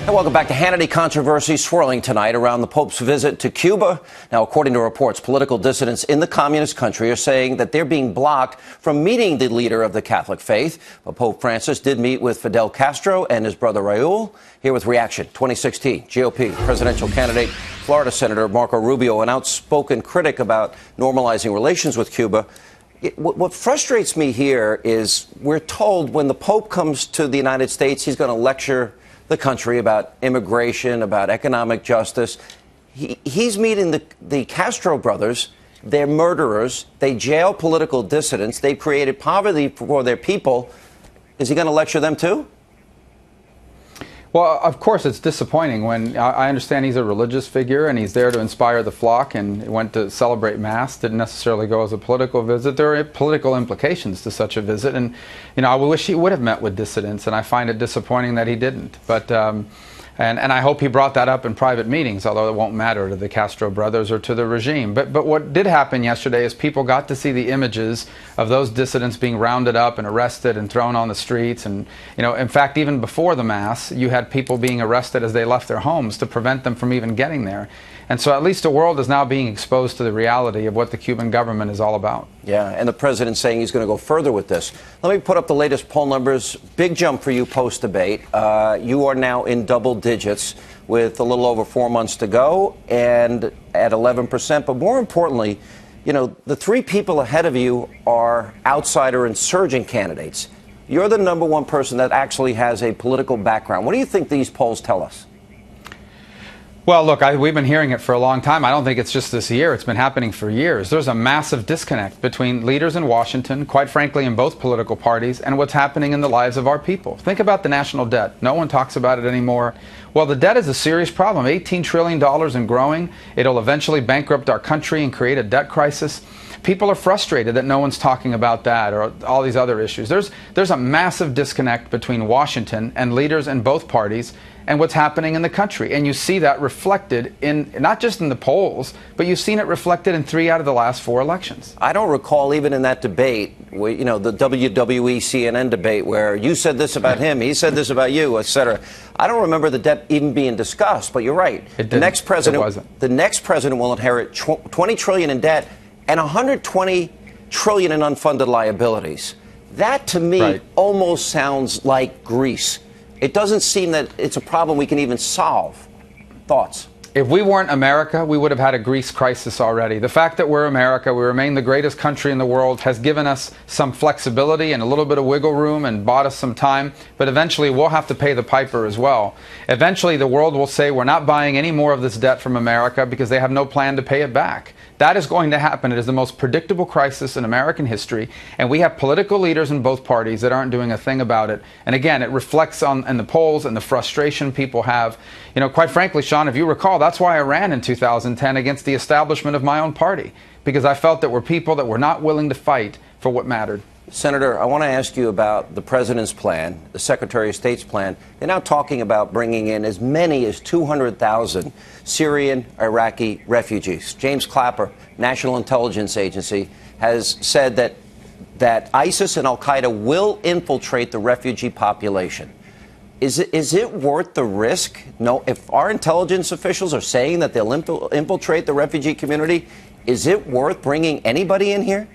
And welcome back to Hannity. Controversy swirling tonight around the Pope's visit to Cuba. Now, according to reports, political dissidents in the communist country are saying that they're being blocked from meeting the leader of the Catholic faith. But Pope Francis did meet with Fidel Castro and his brother Raul. Here with reaction, 2016 GOP presidential candidate, Florida Senator Marco Rubio, an outspoken critic about normalizing relations with Cuba. What frustrates me here is we're told when the Pope comes to the United States, he's going to lecture the country about immigration, about economic justice. He's meeting the Castro brothers. They're murderers. They jail political dissidents. They've created poverty for their people. Is he going to lecture them too? Well, of course, it's disappointing when I understand he's a religious figure and he's there to inspire the flock and went to celebrate Mass, didn't necessarily go as a political visit. There are political implications to such a visit. And, I wish he would have met with dissidents, and I find it disappointing that he didn't. But and I hope he brought that up in private meetings, although it won't matter to the Castro brothers or to the regime. But what did happen yesterday is people got to see the images of those dissidents being rounded up and arrested and thrown on the streets. And, in fact, even before the Mass, you had people being arrested as they left their homes to prevent them from even getting there. And so at least the world is now being exposed to the reality of what the Cuban government is all about. Yeah, and the president's saying he's going to go further with this. Let me put up the latest poll numbers. Big jump for you post-debate. You are now in double digits with a little over 4 months to go and at 11%. But more importantly, the three people ahead of you are outsider insurgent candidates. You're the number one person that actually has a political background. What do you think these polls tell us? Well, look, we've been hearing it for a long time. I don't think it's just this year. It's been happening for years. There's a massive disconnect between leaders in Washington, quite frankly, in both political parties, and what's happening in the lives of our people. Think about the national debt. No one talks about it anymore. Well, the debt is a serious problem. $18 trillion and growing. It'll eventually bankrupt our country and create a debt crisis. People are frustrated that no one's talking about that or all these other issues. There's a massive disconnect between Washington and leaders in both parties and what's happening in the country. And you see that reflected in, not just in the polls, but you've seen it reflected in 3 out of the last 4 elections. I don't recall even in that debate, the WWE CNN debate where you said this about him, he said this about you, etc. I don't remember the debt even being discussed, but you're right. The next president will inherit $20 trillion in debt and $120 trillion in unfunded liabilities. That, to me, almost sounds like Greece. It doesn't seem that it's a problem we can even solve. Thoughts? If we weren't America, we would have had a Greece crisis already. The fact that we're America, we remain the greatest country in the world, has given us some flexibility and a little bit of wiggle room and bought us some time. But eventually, we'll have to pay the piper as well. Eventually, the world will say we're not buying any more of this debt from America because they have no plan to pay it back. That is going to happen. It is the most predictable crisis in American history, and we have political leaders in both parties that aren't doing a thing about it. And again, it reflects in the polls and the frustration people have. Quite frankly, Sean, if you recall, that's why I ran in 2010 against the establishment of my own party, because I felt that were people that were not willing to fight for what mattered. Senator, I want to ask you about the president's plan, the Secretary of State's plan. They're now talking about bringing in as many as 200,000 Syrian, Iraqi refugees. James Clapper, National Intelligence Agency, has said that ISIS and al-Qaeda will infiltrate the refugee population. Is it worth the risk? No, if our intelligence officials are saying that they'll infiltrate the refugee community, is it worth bringing anybody in here?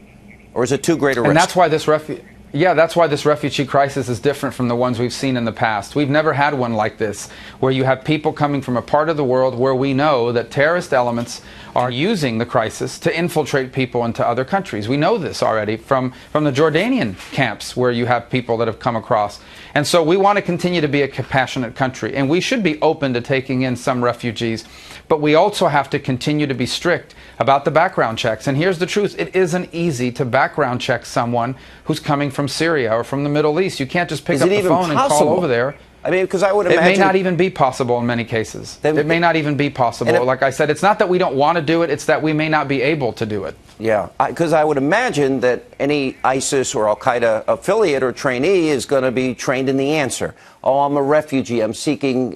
Or is it too great a risk? And that's why this refugee crisis is different from the ones we've seen in the past. We've never had one like this, where you have people coming from a part of the world where we know that terrorist elements are using the crisis to infiltrate people into other countries. We know this already from the Jordanian camps where you have people that have come across. And so we want to continue to be a compassionate country, and we should be open to taking in some refugees. But we also have to continue to be strict about the background checks. And here's the truth. It isn't easy to background check someone who's coming from Syria or from the Middle East. You can't just pick up the phone and call over there. I mean, because I would imagine... It may not even be possible in many cases. It may not even be possible. Like I said, it's not that we don't want to do it, it's that we may not be able to do it. Yeah, because I would imagine that any ISIS or al-Qaeda affiliate or trainee is going to be trained in the answer. Oh, I'm a refugee. I'm seeking,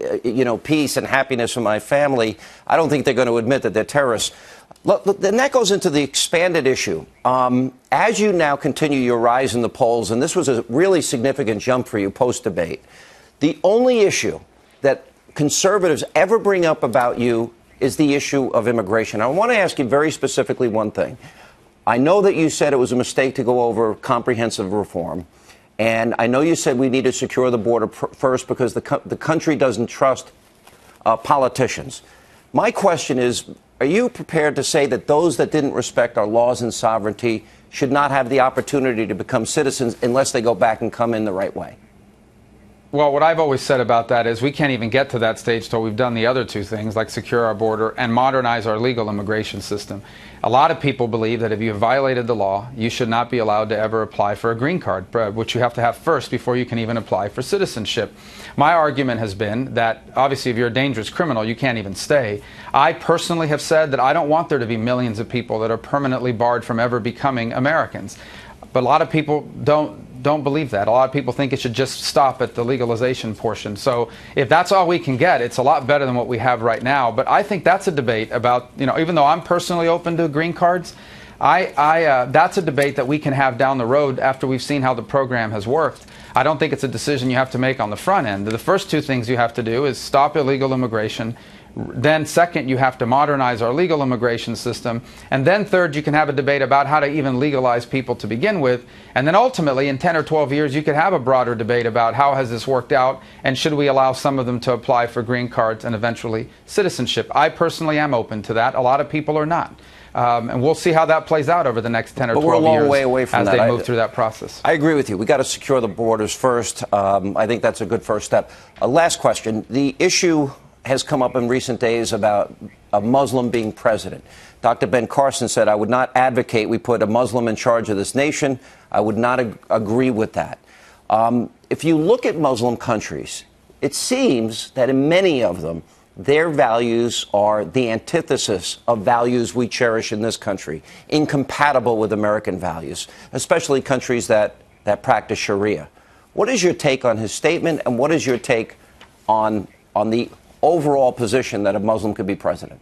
peace and happiness for my family. I don't think they're going to admit that they're terrorists. Look, then that goes into the expanded issue. As you now continue your rise in the polls, and this was a really significant jump for you post-debate, the only issue that conservatives ever bring up about you is the issue of immigration. I want to ask you very specifically one thing. I know that you said it was a mistake to go over comprehensive reform. And I know you said we need to secure the border first because the country doesn't trust politicians. My question is, are you prepared to say that those that didn't respect our laws and sovereignty should not have the opportunity to become citizens unless they go back and come in the right way? Well, what I've always said about that is we can't even get to that stage till we've done the other two things, like secure our border and modernize our legal immigration system. A lot of people believe that if you have violated the law, you should not be allowed to ever apply for a green card, which you have to have first before you can even apply for citizenship. My argument has been that, obviously, if you're a dangerous criminal, you can't even stay. I personally have said that I don't want there to be millions of people that are permanently barred from ever becoming Americans. But a lot of people don't believe that. A lot of people think it should just stop at the legalization portion. So if that's all we can get, it's a lot better than what we have right now. But I think that's a debate about, even though I'm personally open to green cards, that's a debate that we can have down the road after we've seen how the program has worked. I don't think it's a decision you have to make on the front end. The first two things you have to do is stop illegal immigration. Then second, you have to modernize our legal immigration system. And then third, you can have a debate about how to even legalize people to begin with. And then ultimately, in 10 or 12 years, you could have a broader debate about how has this worked out and should we allow some of them to apply for green cards and eventually citizenship. I personally am open to that. A lot of people are not. And we'll see how that plays out over the next 10 or 12 years. But we're a long way away from as that. They move through that process. I agree with you. We got to secure the borders first. I think that's a good first step. Last question. The issue has come up in recent days about a Muslim being president. Dr. Ben Carson said, I would not advocate we put a Muslim in charge of this nation. I would not agree with that. If you look at Muslim countries, it seems that in many of them, their values are the antithesis of values we cherish in this country, incompatible with American values, especially countries that practice Sharia. What is your take on his statement, and what is your take on the overall position that a Muslim could be president?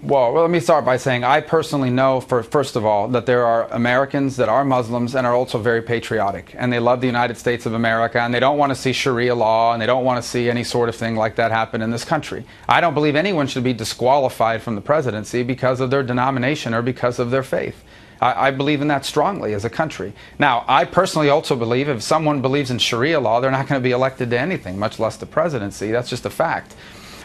Well, let me start by saying I personally know, first of all, that there are Americans that are Muslims and are also very patriotic. And they love the United States of America, and they don't want to see Sharia law, and they don't want to see any sort of thing like that happen in this country. I don't believe anyone should be disqualified from the presidency because of their denomination or because of their faith. I believe in that strongly as a country. Now, I personally also believe if someone believes in Sharia law, they're not going to be elected to anything, much less the presidency. That's just a fact.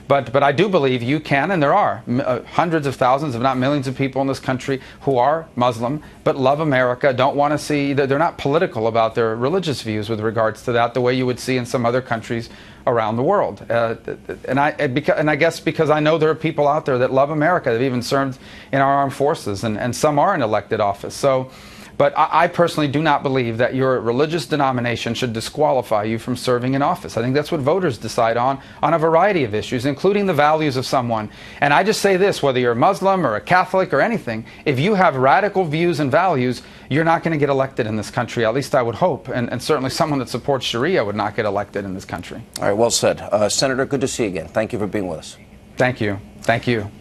But I do believe you can, and there are hundreds of thousands, if not millions of people in this country who are Muslim, but love America, don't want to see, they're not political about their religious views with regards to that, the way you would see in some other countries around the world. And I guess because I know there are people out there that love America, that have even served in our armed forces, and some are in elected office. But I personally do not believe that your religious denomination should disqualify you from serving in office. I think that's what voters decide on a variety of issues, including the values of someone. And I just say this, whether you're a Muslim or a Catholic or anything, if you have radical views and values, you're not going to get elected in this country, at least I would hope. And certainly someone that supports Sharia would not get elected in this country. All right, well said. Senator, good to see you again. Thank you for being with us. Thank you. Thank you.